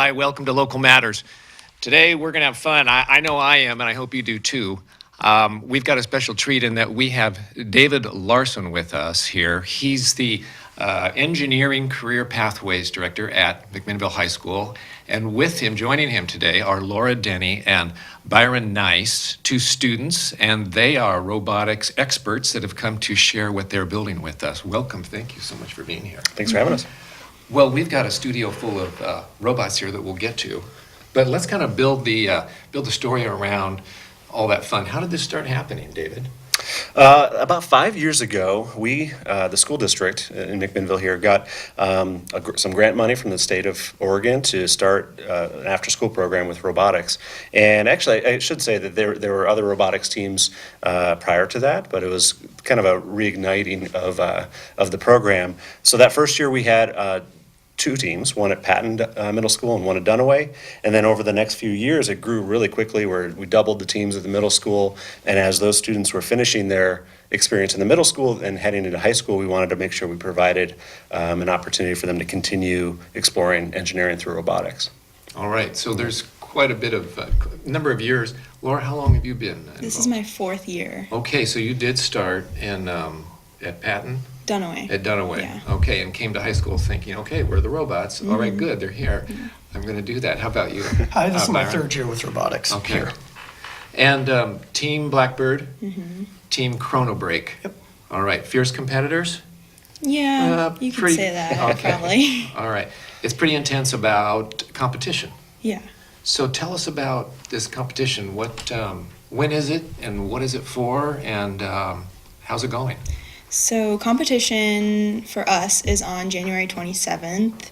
Hi, welcome to Local Matters. Today we're going to have fun. I know I am, and I hope you do too. We've got a special treat in that we have David Larson with us here. He's the Engineering Career Pathways Director at McMinnville High School. And with him, joining him today, are Denny and Byron Nice, two students, and they are robotics experts that have come to share what they're building with us. Welcome. Thank you so much for being here. Thanks for having us. Well, we've got a studio full of robots here that we'll get to, but let's kind of build the story around all that fun. How did this start happening, David? About 5 years ago, we, the school district in McMinnville here, got some grant money from the state of Oregon to start an after-school program with robotics. And actually, I should say that there were other robotics teams prior to that, but it was kind of a reigniting of the program. So that first year we had two teams, one at Patton Middle School and one at Dunaway. And then over the next few years, it grew really quickly where we doubled the teams at the middle school. And as those students were finishing their experience in the middle school and heading into high school, we wanted to make sure we provided an opportunity for them to continue exploring engineering through robotics. All right, so there's quite a bit of number of years. Laura, how long have you been involved? This is my fourth year. Okay, so you did start in at Patton? Dunaway. At Dunaway, Yeah. Okay, and came to high school thinking, okay, we're the robots. All right, good, they're here. I'm going to do that. How about you? Hi, this is my Byron? third year with robotics Okay. here. And Team Blackbird, Team Chronobreak. Yep. All right, fierce competitors? Yeah, you could pretty- say that, okay. probably. All right, it's pretty intense about competition. Yeah. So tell us about this competition. When is it, and what is it for, and how's it going? So competition for us is on January 27th.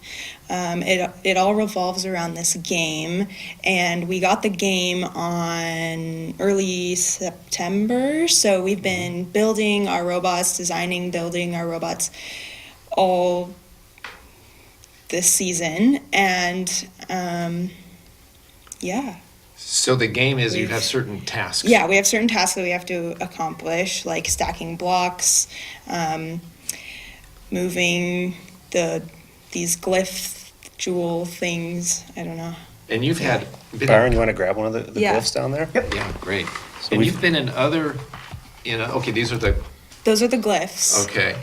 It all revolves around this game, and we got the game on early September. So we've been building our robots, building our robots all this season, and yeah. So the game is you have certain tasks. Yeah, we have certain tasks that we have to accomplish, like stacking blocks, moving these glyph jewel things. I don't know. And you've had... Byron, you want to grab one of the Yeah. glyphs down there? Yep. Yeah, great. So And we've- you've been in other, okay, these are the, Those are the glyphs. okay.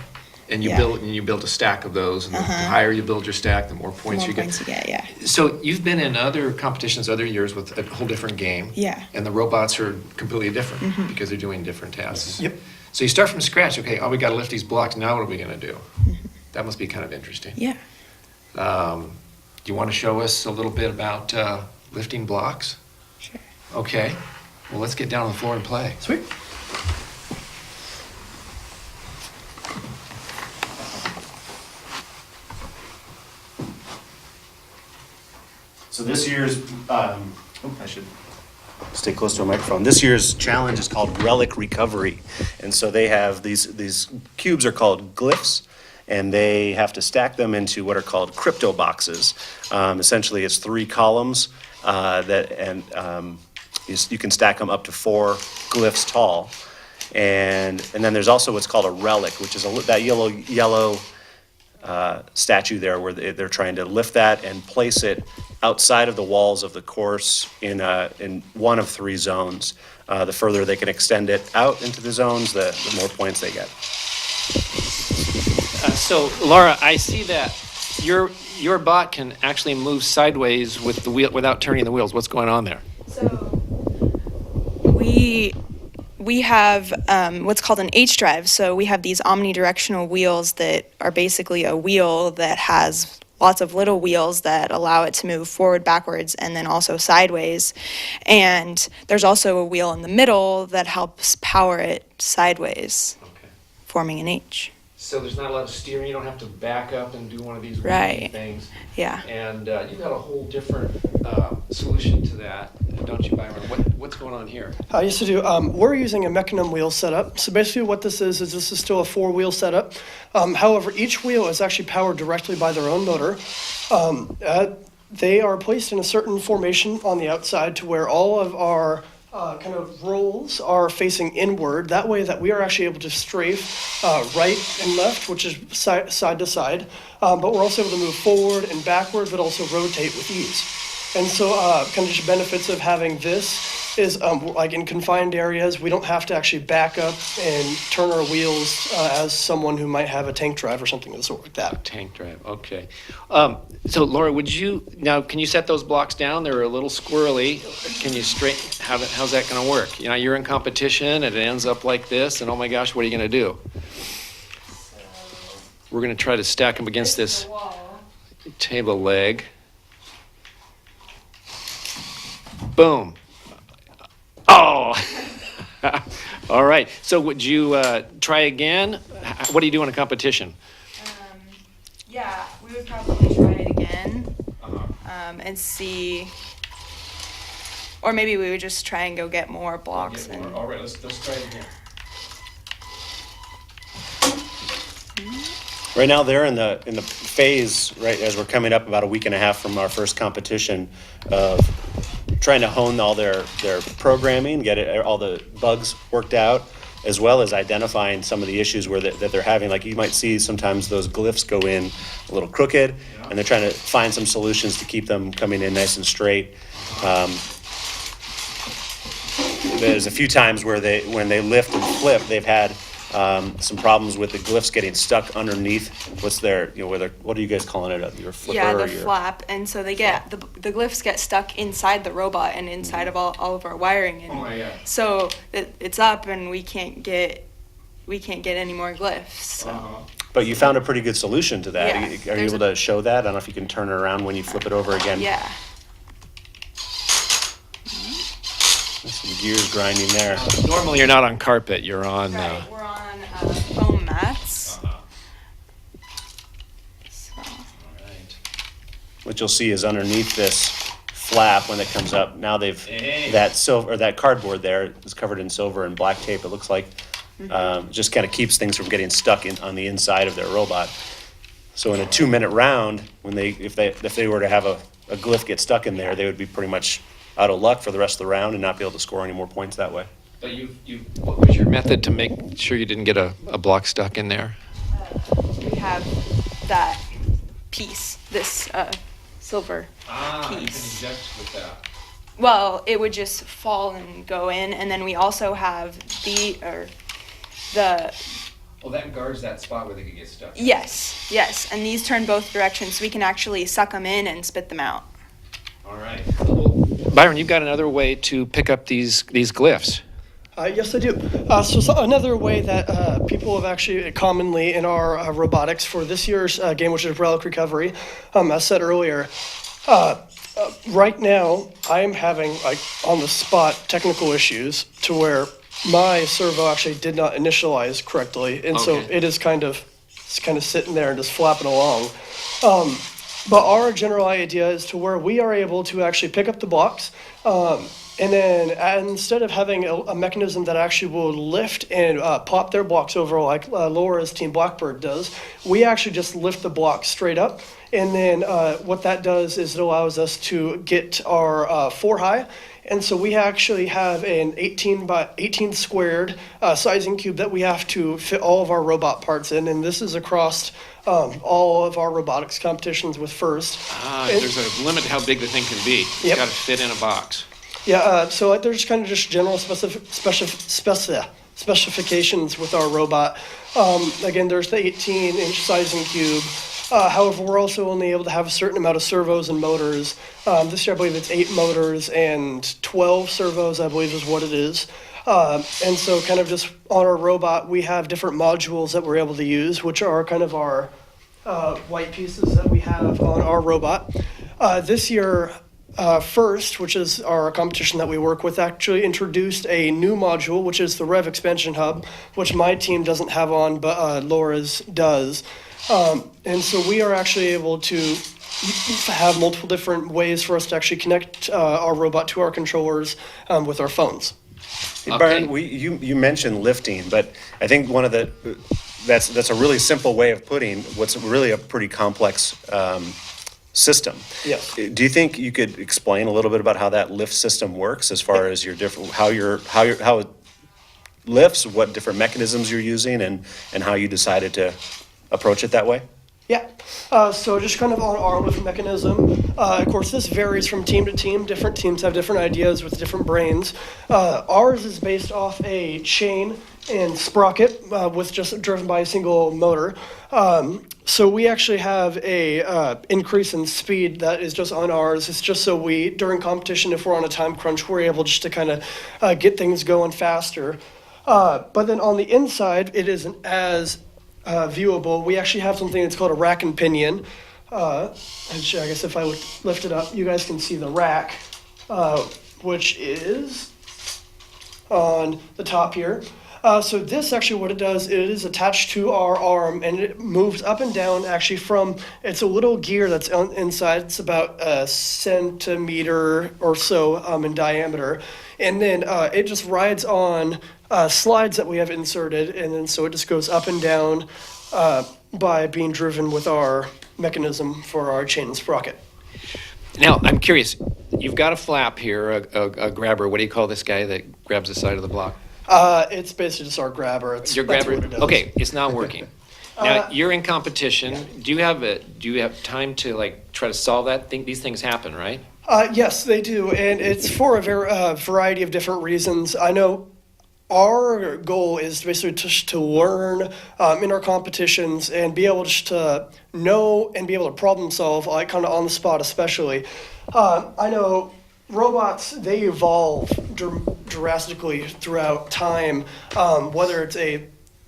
And you Yeah. build a stack of those, and the higher you build your stack, the more The points more you get. points you get, yeah. So you've been in other competitions, other years with a whole different game. Yeah. And the robots are completely different because they're doing different tasks. Yep. So you start from scratch. Okay, we got to lift these blocks. Now what are we going to do? That must be kind of interesting. Yeah. Do you want to show us a little bit about lifting blocks? Sure. Okay. Well, let's get down on the floor and play. Sweet. So this year's, I should stay close to a microphone. This year's challenge is called Relic Recovery. And so they have these cubes are called glyphs, and they have to stack them into what are called crypto boxes. Essentially, it's 3 columns you can stack them up to 4 glyphs tall. And then there's also what's called a relic, which is that yellow statue there where they're trying to lift that and place it outside of the walls of the course in one of 3 zones. The further they can extend it out into the zones, the more points they get. So, Laura, I see that your bot can actually move sideways with the wheel without turning the wheels. What's going on there? So we have what's called an H drive. So we have these omnidirectional wheels that are basically a wheel that has lots of little wheels that allow it to move forward, backwards, and then also sideways. And there's also a wheel in the middle that helps power it sideways, Okay. forming an H. So there's not a lot of steering. You don't have to back up and do one of these Right. things. Yeah. And you've got a whole different solution to that, don't you, Byron? What's going on here? Yes, I do. We're using a mechanism wheel setup. So basically what this is this is still a 4-wheel setup. However, each wheel is actually powered directly by their own motor. They are placed in a certain formation on the outside to where all of our kind of rolls are facing inward. That way that we are actually able to strafe right and left, which is side to side. But we're also able to move forward and backward, but also rotate with ease. And so kind of just benefits of having this is like in confined areas, we don't have to actually back up and turn our wheels as someone who might have a tank drive or something of the sort like that. Tank drive, okay. So Laura, can you set those blocks down? They're a little squirrely. Can you how's that gonna work? You know, you're in competition and it ends up like this, and oh my gosh, what are you gonna do? We're gonna try to stack them against this table leg. Boom. Oh! All right, so would you try again? What do you do in a competition? Yeah, we would probably try it again and see, or maybe we would just try and go get more blocks. All right, let's try it again. Right now, they're in the phase, right, as we're coming up about a week and a half from our first competition of trying to hone all their programming, get all the bugs worked out, as well as identifying some of the issues that they're having. Like you might see sometimes those glyphs go in a little crooked, and they're trying to find some solutions to keep them coming in nice and straight. There's a few times when they lift and flip, they've had some problems with the glyphs getting stuck underneath. What's their, what are you guys calling it? Your flipper? Yeah, the flap, and so they get the glyphs get stuck inside the robot and inside of all of our wiring, and so it's up, and we can't get any more glyphs. So. But you found a pretty good solution to that. Yeah, Are you able to show that? I don't know if you can turn it around when you flip it over again. Yeah. There's some gears grinding there. Normally you're not on carpet, you're on... Right, we're on foam mats. So. What you'll see is underneath this flap when it comes up, now that cardboard there is covered in silver and black tape, it looks like. Just kind of keeps things from getting stuck on the inside of their robot. So in a 2-minute round, if they were to have a glyph get stuck in there, they would be pretty much out of luck for the rest of the round and not be able to score any more points that way. But what was your method to make sure you didn't get a block stuck in there? We have that piece, this silver piece. You can inject with that. Well, it would just fall and go in, and then we also have the Well, that guards that spot where they could get stuck. Yes, and these turn both directions, so we can actually suck them in and spit them out. All right. Well, Byron, you've got another way to pick up these glyphs. Yes, I do. So another way that people have actually commonly in our robotics for this year's game, which is Relic Recovery, as said earlier, right now I'm having on the spot technical issues to where my servo actually did not initialize correctly, and so it is kind of sitting there and just flapping along. But our general idea is to where we are able to actually pick up the blocks, and then instead of having a mechanism that actually will lift and pop their blocks over like Laura's team Blackbird does, we actually just lift the blocks straight up. And then what that does is it allows us to get our 4 high. And so we actually have an 18 by 18 squared sizing cube that we have to fit all of our robot parts in. And this is across all of our robotics competitions with FIRST. There's a limit to how big the thing can be. It's got to fit in a box. Yeah, so there's kind of just general specifications with our robot. Again, there's the 18-inch sizing cube. However, we're also only able to have a certain amount of servos and motors. This year, I believe it's 8 motors and 12 servos, I believe is what it is. And so kind of just on our robot, we have different modules that we're able to use, which are kind of our white pieces that we have on our robot. This year, FIRST, which is our competition that we work with, actually introduced a new module, which is the Rev Expansion Hub, which my team doesn't have on, but Laura's does. And so we are actually able to have multiple different ways for us to actually connect our robot to our controllers with our phones. Hey, Byron, you mentioned lifting, but I think one of that's a really simple way of putting what's really a pretty complex system. Yes. Do you think you could explain a little bit about how that lift system works, as far as your different, how it lifts, what different mechanisms you're using, and how you decided to approach it that way? Yeah. So just kind of on our lift mechanism, of course, this varies from team to team. Different teams have different ideas with different brains. Ours is based off a chain and sprocket with just driven by a single motor. So we actually have a increase in speed that is just on ours. It's just so we, during competition, if we're on a time crunch, we're able just to kind of get things going faster. But then on the inside, it isn't as viewable. We actually have something that's called a rack and pinion. Actually, I guess if I would lift it up, you guys can see the rack, which is on the top here. So this actually, what it does, it is attached to our arm, and it moves up and down actually it's a little gear that's inside. It's about a centimeter or so in diameter. And then it just rides on slides that we have inserted, and then so it just goes up and down by being driven with our mechanism for our chain and sprocket. Now, I'm curious. You've got a flap here, a grabber. What do you call this guy that grabs the side of the block? It's basically just our grabber. Your grabber. What it does. Okay, it's not working. Now you're in competition. Do you have time to try to solve that? These things happen, right? Yes, they do, and it's for a variety of different reasons. I know our goal is basically just to learn in our competitions and be able just to know and be able to problem solve, kind of on the spot, especially. I know robots, they evolve drastically throughout time, whether it's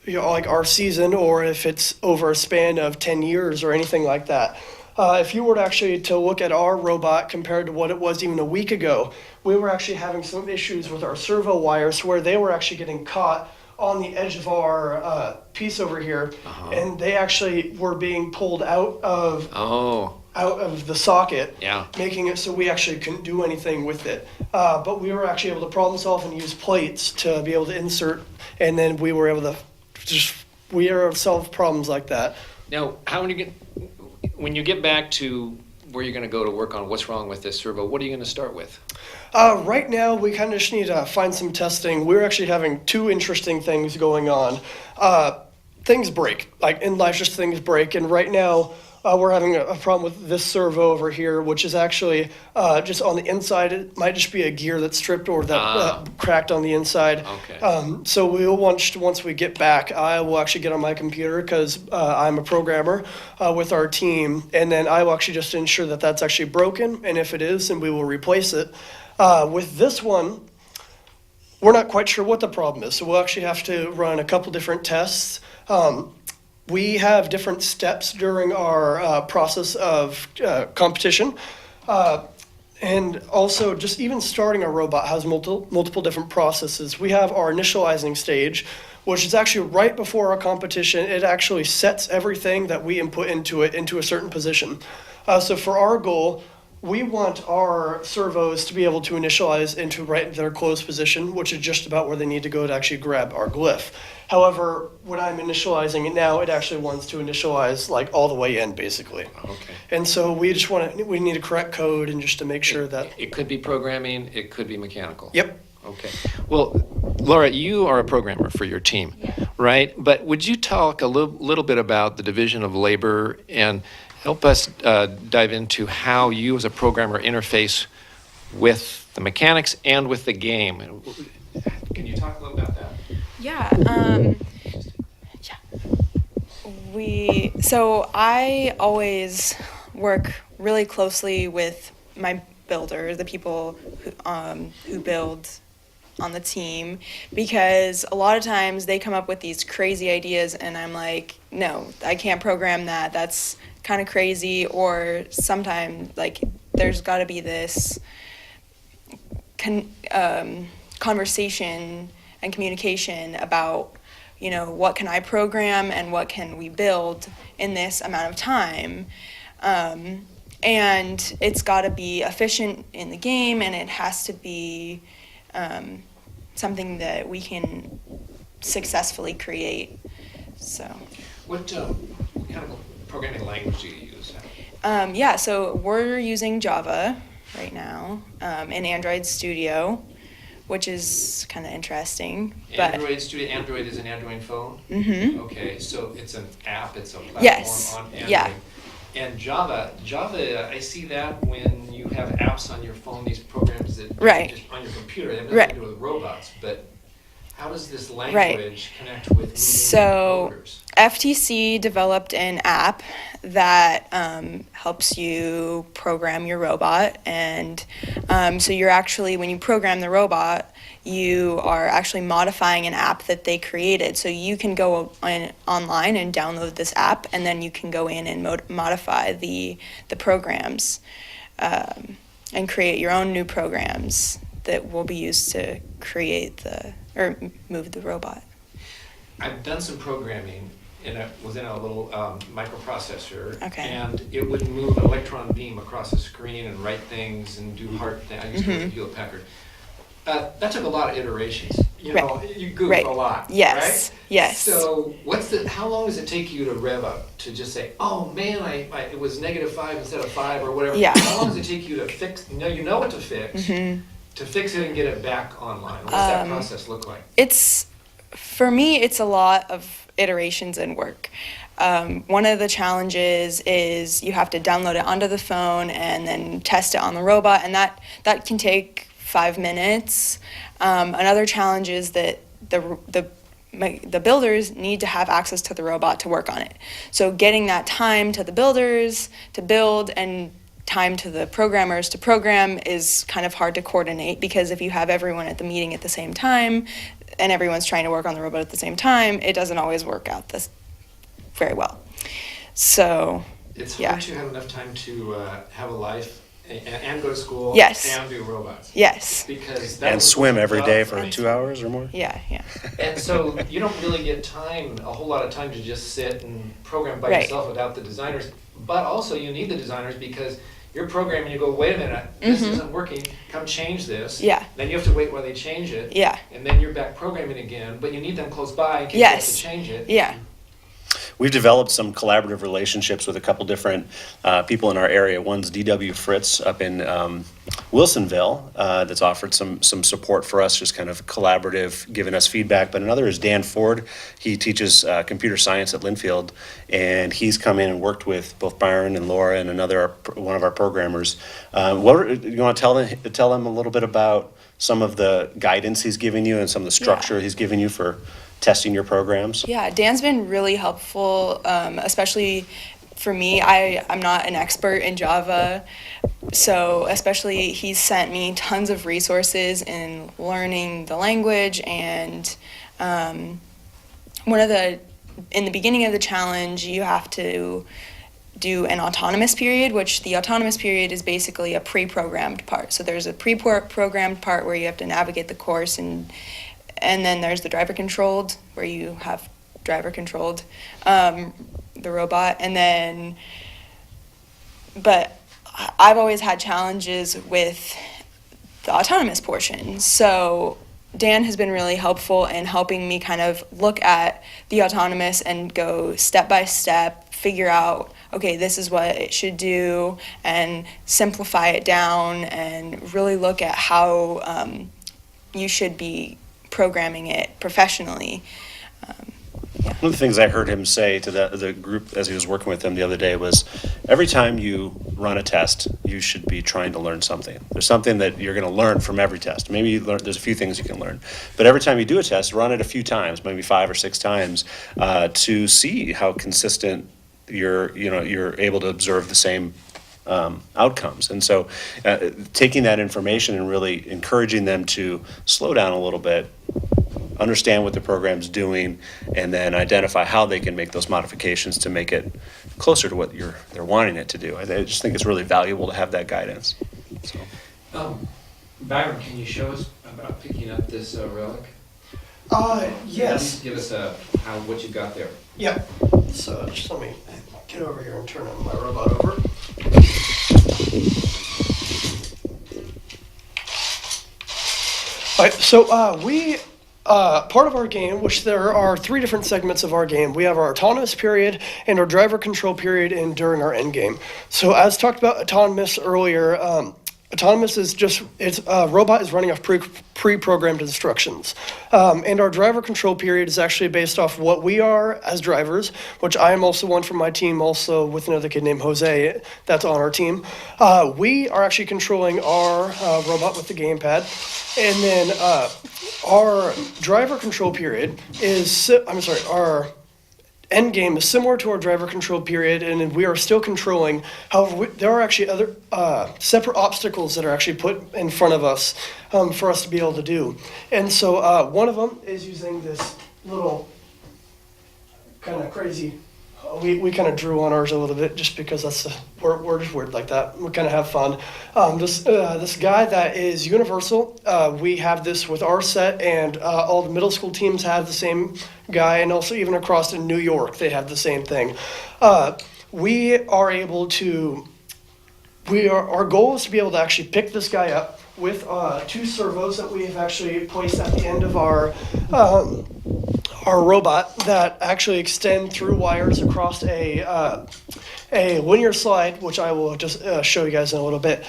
like our season or if it's over a span of 10 years or anything like that. If you were to look at our robot compared to what it was even a week ago, we were actually having some issues with our servo wires where they were actually getting caught on the edge of our piece over here, and they actually were being pulled out of the socket, making it so we actually couldn't do anything with it. But we were actually able to problem solve and use plates to be able to insert, and then we were able to solve problems like that. Now, when you get back to where you're going to go to work on what's wrong with this servo, what are you going to start with? Right now, we kind of just need to find some testing. We're actually having two interesting things going on. Things break, in life, just things break. And right now, we're having a problem with this servo over here, which is actually just on the inside. It might just be a gear that's stripped or that cracked on the inside. Okay. So we'll once we get back, I will actually get on my computer because I'm a programmer with our team, and then I will actually just ensure that that's actually broken. And if it is, then we will replace it. With this one, we're not quite sure what the problem is, so we'll actually have to run a couple different tests. We have different steps during our process of competition. And also, just even starting a robot has multiple different processes. We have our initializing stage, which is actually right before our competition. It actually sets everything that we input into it into a certain position. So for our goal, we want our servos to be able to initialize into right their closed position, which is just about where they need to go to actually grab our glyph. However, when I'm initializing it now, it actually wants to initialize all the way in, basically. Okay. And so we need a correct code and just to make sure that. It could be programming, it could be mechanical. Yep. Okay. Well, Laura, you are a programmer for your team, right? But would you talk a little bit about the division of labor and help us dive into how you as a programmer interface with the mechanics and with the game? Can you talk a little about that? So I always work really closely with my builders, the people who build on the team, because a lot of times they come up with these crazy ideas and I'm like, no, I can't program that. That's kind of crazy. Or sometimes there's got to be this conversation and communication about, what can I program and what can we build in this amount of time. And it's got to be efficient in the game, and it has to be something that we can successfully create. So, what kind of programming language do you use? Yeah, so we're using Java right now in Android Studio, which is kind of interesting. But Android Studio, Android is an Android phone? Mm-hmm. Okay, so it's an app, it's a platform Yes, on Android. yeah. And Java, I see that when you have apps on your phone, these programs that Right. just on your computer, they have Right. nothing to do with robots, but how does this Right. language connect with moving So motors? FTC developed an app that helps you program your robot, and so you're actually, when you program the robot, you are actually modifying an app that they created. So you can go online and download this app, and then you can go in and modify the programs and create your own new programs that will be used to create or move the robot. I've done some programming within a little microprocessor. Okay. And it would move an electron beam across the screen and write things and do hard things. I used to work at Hewlett Packard. That took a lot of iterations. You know, Right. you goof Right. a lot, Yes. right? Yes. So how long does it take you to rev up to just say, oh man, it was -5 instead of 5 or whatever? Yeah. How long does it take you to fix, you know what to fix, to fix it and get it back online? What does that process look like? For me, it's a lot of iterations and work. One of the challenges is you have to download it onto the phone and then test it on the robot, and that can take 5 minutes. Another challenge is that the builders need to have access to the robot to work on it. So getting that time to the builders to build and time to the programmers to program is kind of hard to coordinate, because if you have everyone at the meeting at the same time and everyone's trying to work on the robot at the same time, it doesn't always work out very well. So It's yeah. hard to have enough time to have a life and go to school Yes. and do robots. Yes. Because that And was swim a every job day for for me. 2 hours or more? Yeah. And so you don't really get a whole lot of time to just sit and program by Right. yourself without the designers. But also you need the designers, because you're programming, you go, wait a minute, this isn't working, come change this. Yeah. Then you have to wait while they change it. Yeah. And then you're back programming again, but you need them close by in case you have to Yes. change it. Yeah. We've developed some collaborative relationships with a couple different people in our area. One's D.W. Fritz up in Wilsonville that's offered some support for us, just kind of collaborative, giving us feedback. But another is Dan Ford. He teaches computer science at Linfield, and he's come in and worked with both Byron and Laura and one of our programmers. You want to tell them a little bit about some of the guidance he's giving you and some of the structure he's giving you for testing your programs? Yeah, Dan's been really helpful, especially for me. I'm not an expert in Java, so especially he's sent me tons of resources in learning the language. And in the beginning of the challenge, you have to do an autonomous period, which the autonomous period is basically a pre-programmed part. So there's a pre-programmed part where you have to navigate the course, and then there's the driver controlled, where you have driver controlled the robot. But I've always had challenges with the autonomous portion. So Dan has been really helpful in helping me kind of look at the autonomous and go step by step, figure out, okay, this is what it should do, and simplify it down and really look at how you should be programming it professionally. One of the things I heard him say to the group as he was working with them the other day was, every time you run a test, you should be trying to learn something. There's something that you're going to learn from every test. Maybe there's a few things you can learn, but every time you do a test, run it a few times, maybe 5 or 6 times, to see how consistent you're able to observe the same outcomes. And so taking that information and really encouraging them to slow down a little bit, understand what the program's doing, and then identify how they can make those modifications to make it closer to what they're wanting it to do. I just think it's really valuable to have that guidance. So. Byron, can you show us about picking up this relic? Yes. Give us what you got there. Yeah. So just let me get over here and turn my robot over. All right. So we part of our game, which there are 3 different segments of our game. We have our autonomous period and our driver control period and during our end game. So as talked about autonomous earlier, autonomous is just, it's a robot is running off pre-programmed instructions. And our driver control period is actually based off what we are as drivers, which I am also one from my team, also with another kid named Jose that's on our team. We are actually controlling our robot with the gamepad. And then our driver control period is, our end game is similar to our driver control period, and we are still controlling. However, there are actually other separate obstacles that are actually put in front of us for us to be able to do. And so one of them is using this little kind of crazy. We kind of drew on ours a little bit just because we're just weird like that. We kind of have fun. This guy that is universal. We have this with our set, and all the middle school teams have the same guy, and also even across in New York they have the same thing. We are able to. Our goal is to be able to actually pick this guy up with 2 servos that we have actually placed at the end of our robot that actually extend through wires across a linear slide, which I will just show you guys in a little bit.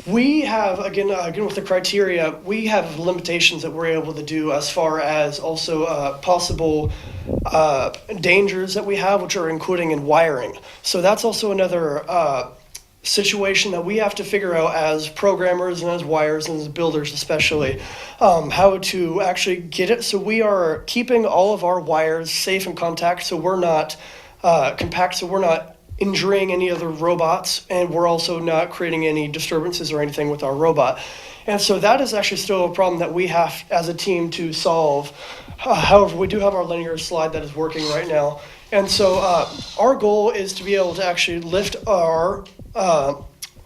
We have, again with the criteria, we have limitations that we're able to do as far as also possible dangers that we have, which are including in wiring. So that's also another situation that we have to figure out as programmers and as wires and as builders especially, how to actually get it so we are keeping all of our wires safe in contact, so we're not compact, so we're not injuring any other robots, and we're also not creating any disturbances or anything with our robot. And so that is actually still a problem that we have as a team to solve. However, we do have our linear slide that is working right now. And so our goal is to be able to actually lift our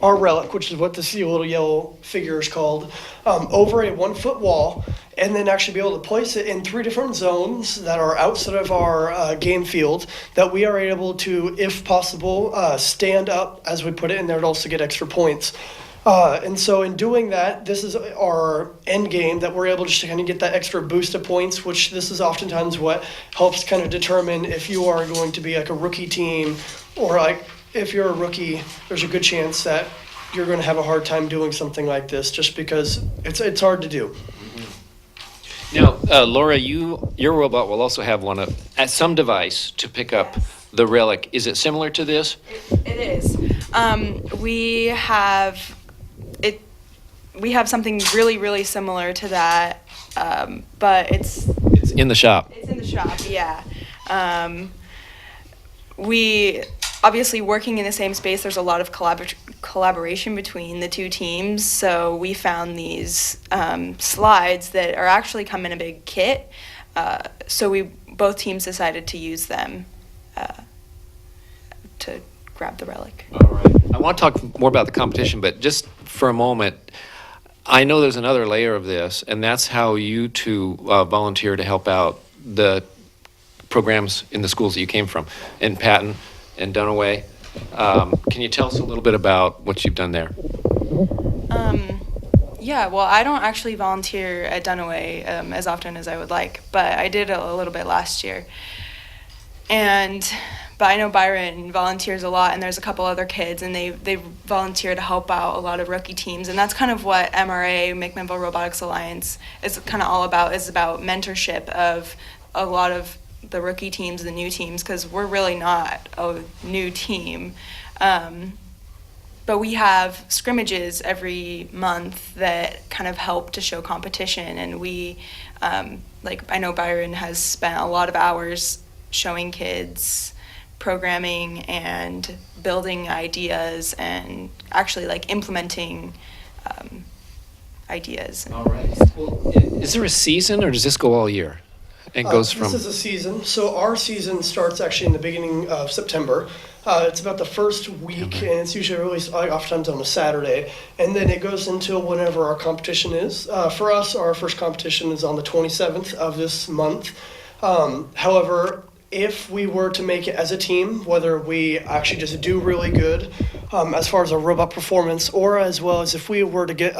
relic, which is what this little yellow figure is called, over a 1-foot wall, and then actually be able to place it in 3 different zones that are outside of our game field that we are able to, if possible, stand up as we put it in there to also get extra points. And so in doing that, this is our end game that we're able to just kind of get that extra boost of points, which this is oftentimes what helps kind of determine if you are going to be like a rookie team, or like if you're a rookie, there's a good chance that you're going to have a hard time doing something like this just because it's hard to do. Now, Laura, your robot will also have at some device to pick up the relic. Is it similar to this? It is. We have something really, really similar to that, but it's in the shop. It's in the shop, yeah. We obviously working in the same space. There's a lot of collaboration between the 2 teams. So we found these slides that are actually come in a big kit. So both teams decided to use them to grab the relic. All right. I want to talk more about the competition, but just for a moment, I know there's another layer of this, and that's how you 2 volunteer to help out the programs in the schools that you came from, in Patton and Dunaway. Can you tell us a little bit about what you've done there? Yeah, well, I don't actually volunteer at Dunaway as often as I would like, but I did a little bit last year. But I know Byron volunteers a lot, and there's a couple other kids, and they volunteer to help out a lot of rookie teams, and that's kind of what MRA, McMinnville Robotics Alliance, is kind of all about, is about mentorship of a lot of the rookie teams, the new teams, because we're really not a new team. But we have scrimmages every month that kind of help to show competition, and we, I know Byron has spent a lot of hours showing kids programming and building ideas and actually implementing ideas. All right. Well, is there a season, or does this go all year? It goes from. This is a season. So our season starts actually in the beginning of September. It's about the first week, and it's usually released oftentimes on a Saturday, and then it goes until whenever our competition is. For us, our first competition is on the 27th of this month. However, if we were to make it as a team, whether we actually just do really good as far as our robot performance, or as well as if we were to get,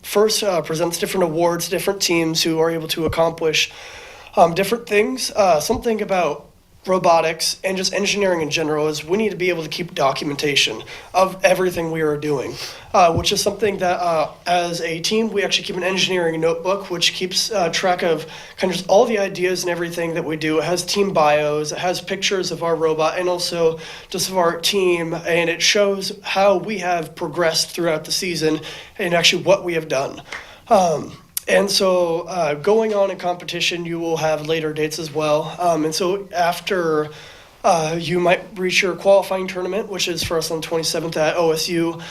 first presents different awards, different teams who are able to accomplish different things. Something about robotics and just engineering in general is we need to be able to keep documentation of everything we are doing, which is something that as a team we actually keep an engineering notebook which keeps track of kind of just all the ideas and everything that we do. It has team bios, it has pictures of our robot and also just of our team, and it shows how we have progressed throughout the season and actually what we have done. And so going on in competition, you will have later dates as well. And so after you might reach your qualifying tournament, which is for us on the 27th at OSU,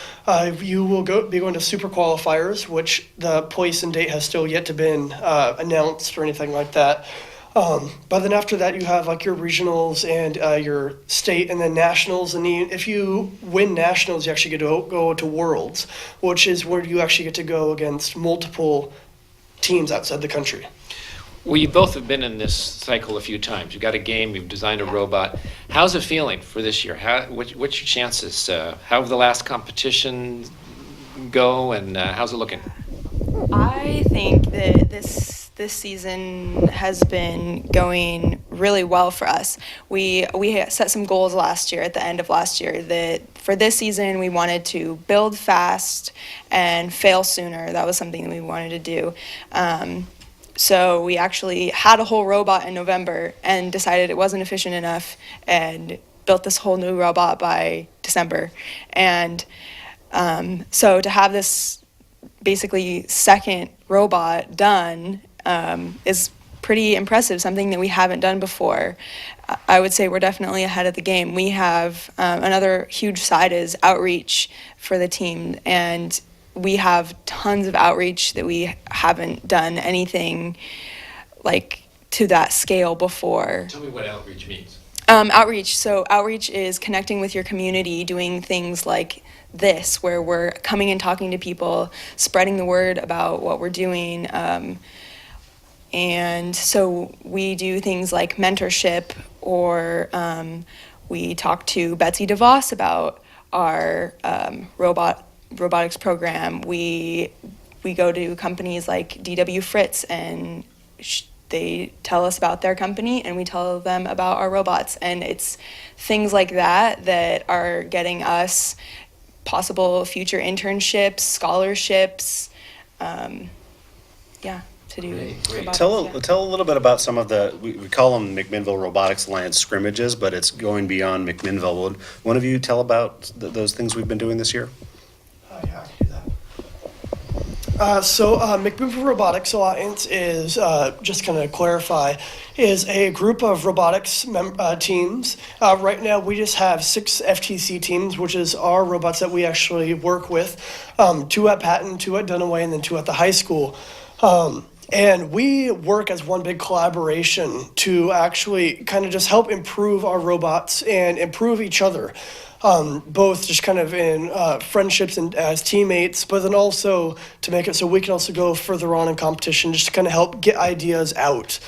you will be going to super qualifiers, which the place and date has still yet to been announced or anything like that. But then after that, you have like your regionals and your state and then nationals. And if you win nationals, you actually get to go to worlds, which is where you actually get to go against multiple teams outside the country. Well, you both have been in this cycle a few times. You've got a game, you've designed a robot. How's it feeling for this year? What's your chances? How have the last competition go, and how's it looking? I think that this season has been going really well for us. We set some goals last year, at the end of last year, that for this season we wanted to build fast and fail sooner. That was something that we wanted to do. So we actually had a whole robot in November and decided it wasn't efficient enough and built this whole new robot by December. And so to have this basically second robot done is pretty impressive, something that we haven't done before. I would say we're definitely ahead of the game. We have another huge side is outreach for the team, and we have tons of outreach that we haven't done anything like to that scale before. Tell me what outreach means. Outreach is connecting with your community, doing things like this, where we're coming and talking to people, spreading the word about what we're doing. And so we do things like mentorship, or we talk to Betsy DeVos about our robotics program. We go to companies like DW Fritz, and they tell us about their company, and we tell them about our robots. And it's things like that that are getting us possible future internships, scholarships, to do. Great. Tell a little bit about some of we call them McMinnville Robotics Alliance scrimmages, but it's going beyond McMinnville. Would one of you tell about those things we've been doing this year? Yeah, I can do that. McMinnville Robotics Alliance is, just kind of clarify, is a group of robotics teams. Right now, we just have 6 FTC teams, which is our robots that we actually work with. 2 at Patton, 2 at Dunaway, and then 2 at the high school. And we work as one big collaboration to actually kind of just help improve our robots and improve each other, both just kind of in friendships and as teammates, but then also to make it so we can also go further on in competition, just to kind of help get ideas out.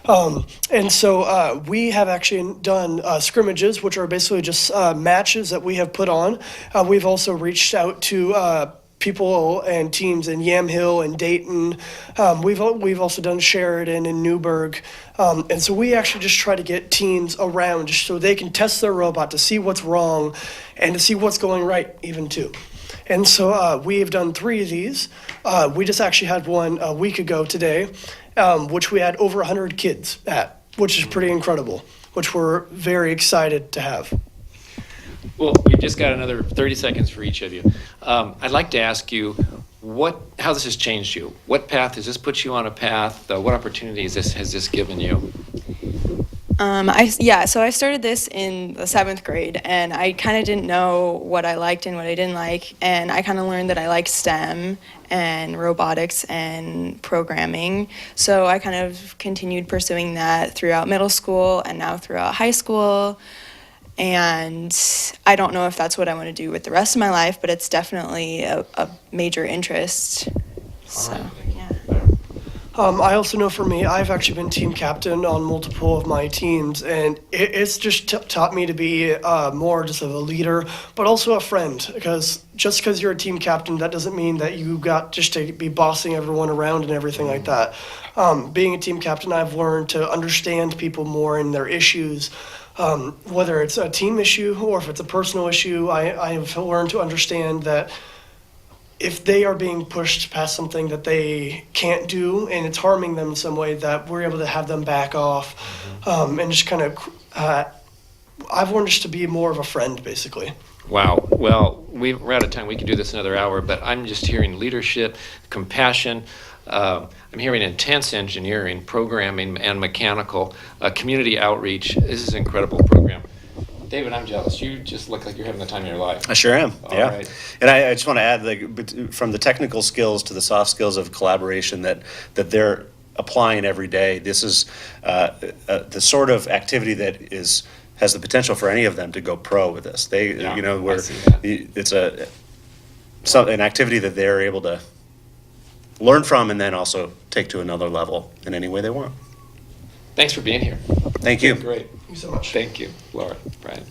And so we have actually done scrimmages, which are basically just matches that we have put on. We've also reached out to people and teams in Yamhill and Dayton. We've also done Sheridan and Newburgh. And so we actually just try to get teams around just so they can test their robot to see what's wrong and to see what's going right even too. And so we have done 3 of these. We just actually had one a week ago today, which we had over 100 kids at, which is pretty incredible, which we're very excited to have. Well, we've just got another 30 seconds for each of you. I'd like to ask you how this has changed you. What path has this put you on a path? What opportunities has this given you? So I started this in the 7th grade, and I kind of didn't know what I liked and what I didn't like, and I kind of learned that I like STEM and robotics and programming. So I kind of continued pursuing that throughout middle school and now throughout high school. And I don't know if that's what I want to do with the rest of my life, but it's definitely a major interest. So, yeah. I also know for me, I've actually been team captain on multiple of my teams, and it's just taught me to be more just of a leader, but also a friend. Because just because you're a team captain, that doesn't mean that you got just to be bossing everyone around and everything like that. Being a team captain, I've learned to understand people more and their issues. Whether it's a team issue or if it's a personal issue, I have learned to understand that if they are being pushed past something that they can't do and it's harming them in some way, that we're able to have them back off, and just kind of, I've learned just to be more of a friend, basically. Wow. Well, we're out of time. We could do this another hour, but I'm just hearing leadership, compassion. I'm hearing intense engineering, programming, and mechanical, community outreach. This is an incredible program. David, I'm jealous. You just look like you're having the time of your life. I sure am. All yeah. right. And I just want to add, from the technical skills to the soft skills of collaboration that they're applying every day. This is the sort of activity that has the potential for any of them to go pro with this. They, Yeah, where I see that. it's an activity that they're able to learn from and then also take to another level in any way they want. Thanks for being here. Thank you. Great. Thank you so much. Thank you, Laura, Brian.